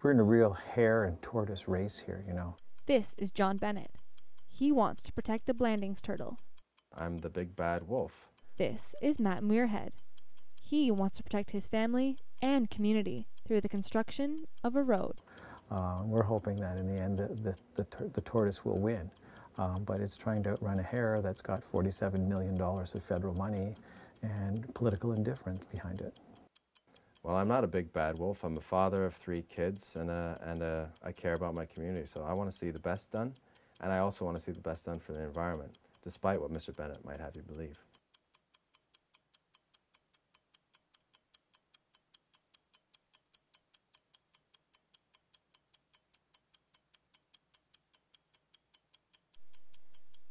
We're in a real hare and tortoise race here, you know. This is John Bennett. He wants to protect the Blandings turtle. I'm the big bad wolf. This is Matt Muirhead. He wants to protect his family and community through the construction of a road. We're hoping that in the end the tortoise will win, but it's trying to outrun a hare that's got $47 million of federal money and political indifference behind it. Well, I'm not a big bad wolf. I'm a father of 3 kids, and I care about my community. So I want to see the best done, and I also want to see the best done for the environment, despite what Mr. Bennett might have you believe.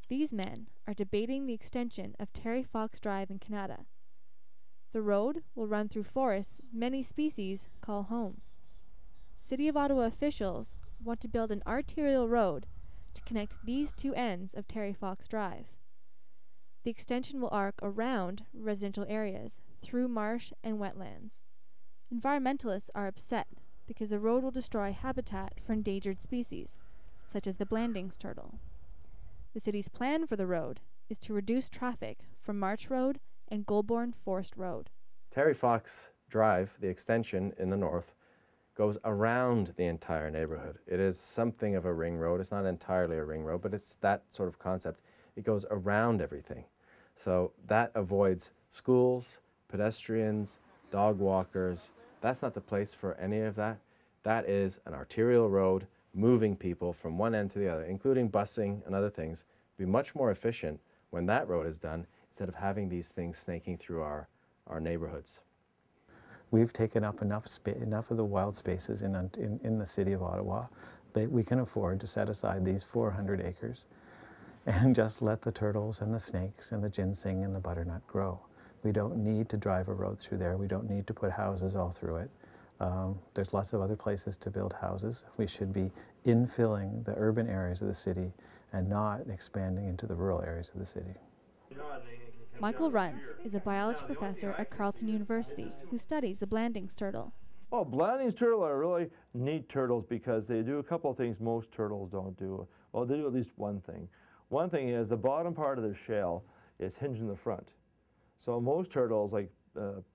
These men are debating the extension of Terry Fox Drive in Canada. The road will run through forests many species call home. City of Ottawa officials want to build an arterial road to connect these 2 ends of Terry Fox Drive. The extension will arc around residential areas, through marsh and wetlands. Environmentalists are upset because the road will destroy habitat for endangered species, such as the Blandings turtle. The city's plan for the road is to reduce traffic from March Road and Goulbourn Forest Road. Terry Fox Drive, the extension in the north, goes around the entire neighborhood. It is something of a ring road. It's not entirely a ring road, but it's that sort of concept. It goes around everything. So that avoids schools, pedestrians, dog walkers. That's not the place for any of that. That is an arterial road moving people from one end to the other, including busing and other things. It'd be much more efficient when that road is done instead of having these things snaking through our neighborhoods. We've taken up enough of the wild spaces in the city of Ottawa that we can afford to set aside these 400 acres and just let the turtles and the snakes and the ginseng and the butternut grow. We don't need to drive a road through there. We don't need to put houses all through it. There's lots of other places to build houses. We should be infilling the urban areas of the city and not expanding into the rural areas of the city. Michael Runts is a biology professor at Carleton University who studies the Blandings turtle. Oh, Blandings turtle are really neat turtles because they do a couple of things most turtles don't do. Well, they do at least one thing. One thing is the bottom part of their shell is hinged in the front. So most turtles, like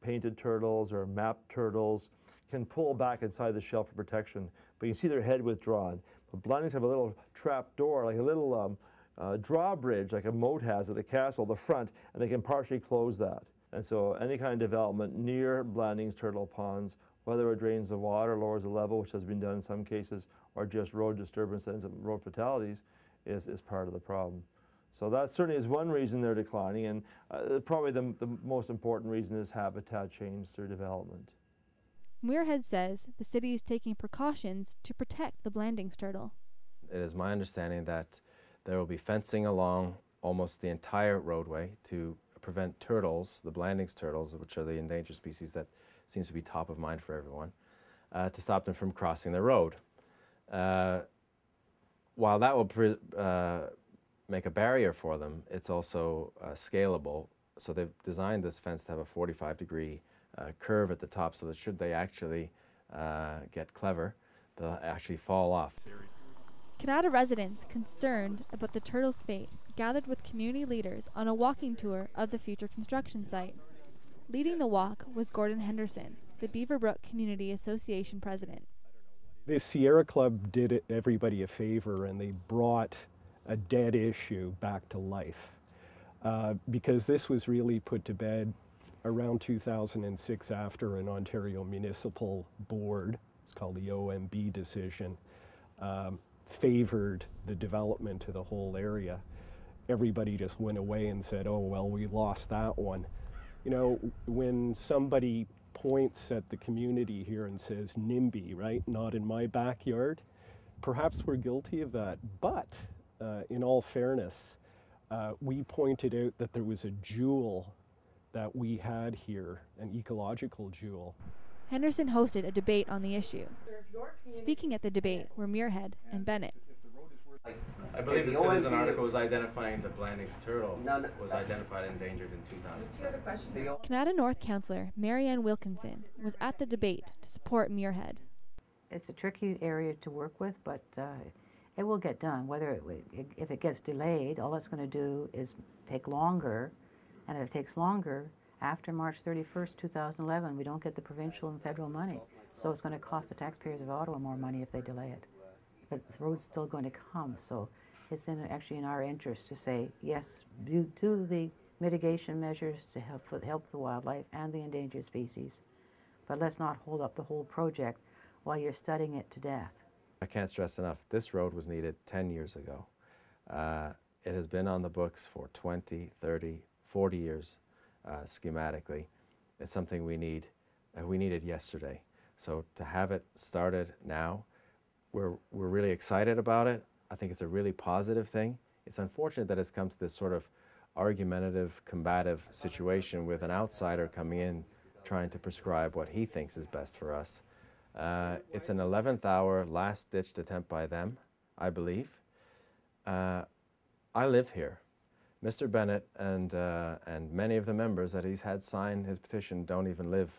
painted turtles or map turtles, can pull back inside the shell for protection, but you can see their head withdrawn. But Blandings have a little trap door, like a little drawbridge, like a moat has at a castle, the front, and they can partially close that. And so any kind of development near Blandings turtle ponds, whether it drains the water, lowers the level, which has been done in some cases, or just road disturbance ends up in road fatalities, is part of the problem. So that certainly is one reason they're declining, and probably the most important reason is habitat change through development. Muirhead says the city is taking precautions to protect the Blandings turtle. It is my understanding that there will be fencing along almost the entire roadway to prevent turtles, the Blandings turtles, which are the endangered species that seems to be top of mind for everyone, to stop them from crossing the road. While that will make a barrier for them, it's also scalable. So they've designed this fence to have a 45-degree curve at the top so that should they actually get clever, they'll actually fall off. Canada residents concerned about the turtle's fate gathered with community leaders on a walking tour of the future construction site. Leading the walk was Gordon Henderson, the Beaverbrook Community Association president. The Sierra Club did everybody a favor and they brought a dead issue back to life because this was really put to bed around 2006 after an Ontario Municipal Board, it's called the OMB decision, favored the development of the whole area. Everybody just went away and said, oh, well, we lost that one. You know, when somebody points at the community here and says, NIMBY, right, not in my backyard, perhaps we're guilty of that. But in all fairness, we pointed out that there was a jewel that we had here, an ecological jewel. Henderson hosted a debate on the issue. Speaking at the debate were Muirhead and Bennett. I believe the Citizen article was identifying the Blandings turtle was identified endangered in 2007. Canada North councillor Marianne Wilkinson was at the debate to support Muirhead. it's a tricky area to work with, but it will get done. If it gets delayed, all it's going to do is take longer, and if it takes longer, after March 31st, 2011, we don't get the provincial and federal money. So it's going to cost the taxpayers of Ottawa more money if they delay it. But the road's still going to come, so it's actually in our interest to say, yes, do the mitigation measures to help the wildlife and the endangered species, but let's not hold up the whole project while you're studying it to death. I can't stress enough, this road was needed 10 years ago. It has been on the books for 20, 30, 40 years schematically. It's something we need. We needed yesterday. So to have it started now, we're really excited about it. I think it's a really positive thing. It's unfortunate that it's come to this sort of argumentative, combative situation with an outsider coming in trying to prescribe what he thinks is best for us. It's an 11th hour, last-ditched attempt by them, I believe. I live here. Mr. Bennett and many of the members that he's had sign his petition don't even live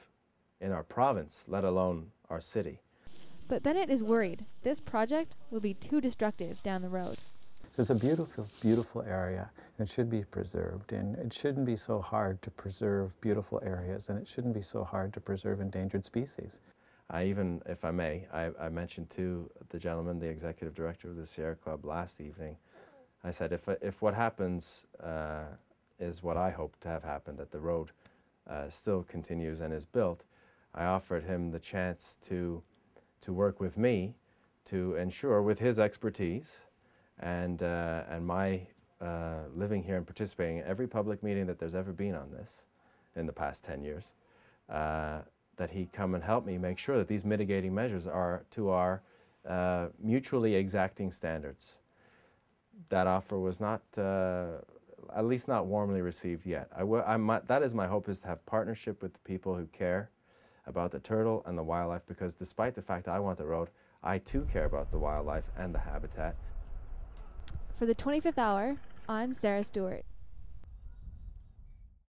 in our province, let alone our city. But Bennett is worried this project will be too destructive down the road. So it's a beautiful, beautiful area, and it should be preserved, and it shouldn't be so hard to preserve beautiful areas, and it shouldn't be so hard to preserve endangered species. I even, if I may, I mentioned to the gentleman, the executive director of the Sierra Club last evening, I said, if what happens is what I hope to have happened, that the road still continues and is built, I offered him the chance to work with me to ensure, with his expertise and my living here and participating in every public meeting that there's ever been on this in the past 10 years, that he come and help me make sure that these mitigating measures are to our mutually exacting standards. That offer was not, at least not warmly received yet. That is my hope, is to have partnership with the people who care about the turtle and the wildlife, because despite the fact I want the road, I too care about the wildlife and the habitat. For the 25th hour, I'm Sarah Stewart.